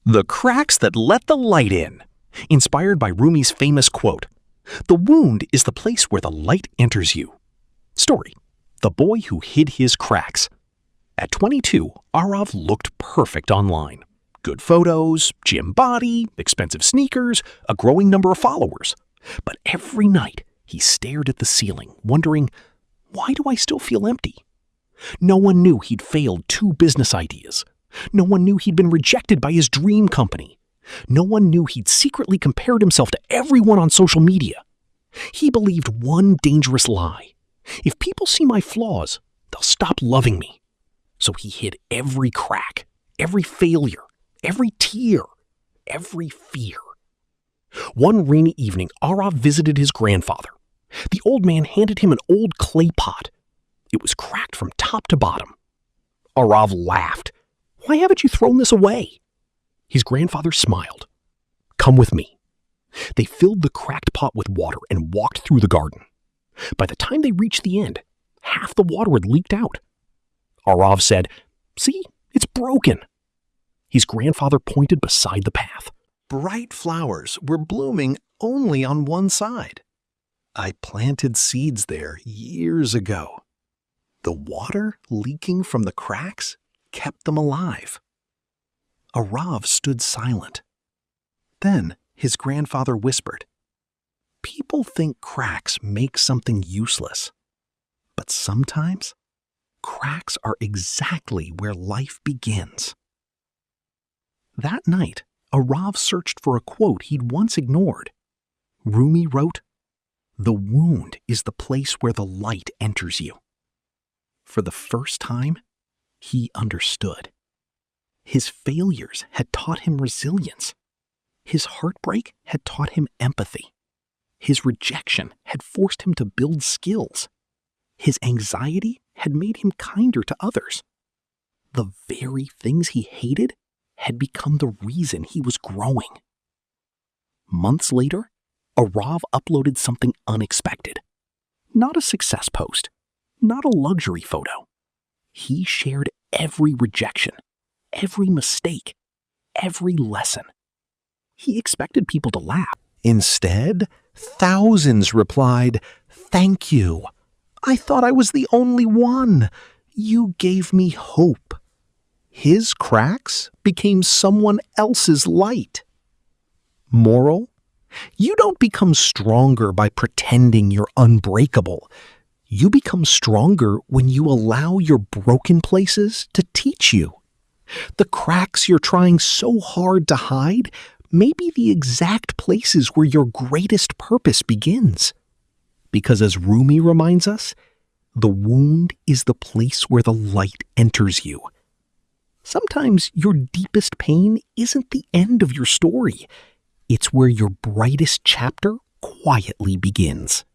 The cracks that let the light in. Inspired by Rumi's famous quote, "The wound is the place where the light enters you." Story: The boy who hid his cracks. At 22, Aarav looked perfect online. Good photos, gym body, expensive sneakers, a growing number of followers. But every night, he stared at the ceiling, wondering, why do I still feel empty? No one knew he'd failed 2 business ideas. No one knew he'd been rejected by his dream company. No one knew he'd secretly compared himself to everyone on social media. He believed one dangerous lie. If people see my flaws, they'll stop loving me. So he hid every crack, every failure, every tear, every fear. One rainy evening, Aarav visited his grandfather. The old man handed him an old clay pot. It was cracked from top to bottom. Aarav laughed. "Why haven't you thrown this away?" His grandfather smiled. "Come with me." They filled the cracked pot with water and walked through the garden. By the time they reached the end, half the water had leaked out. Aarav said, "See, it's broken." His grandfather pointed beside the path. Bright flowers were blooming only on one side. I planted seeds there years ago. The water leaking from the cracks kept them alive. Aarav stood silent. Then his grandfather whispered, "People think cracks make something useless, but sometimes cracks are exactly where life begins." That night, Aarav searched for a quote he'd once ignored. Rumi wrote, "The wound is the place where the light enters you." For the first time, he understood. His failures had taught him resilience. His heartbreak had taught him empathy. His rejection had forced him to build skills. His anxiety had made him kinder to others. The very things he hated had become the reason he was growing. Months later, Aarav uploaded something unexpected. Not a success post, not a luxury photo. He shared every rejection, every mistake, every lesson. He expected people to laugh. Instead, thousands replied, "Thank you. I thought I was the only one. You gave me hope." His cracks became someone else's light. Moral: you don't become stronger by pretending you're unbreakable. You become stronger when you allow your broken places to teach you. The cracks you're trying so hard to hide may be the exact places where your greatest purpose begins. Because as Rumi reminds us, the wound is the place where the light enters you. Sometimes your deepest pain isn't the end of your story. It's where your brightest chapter quietly begins.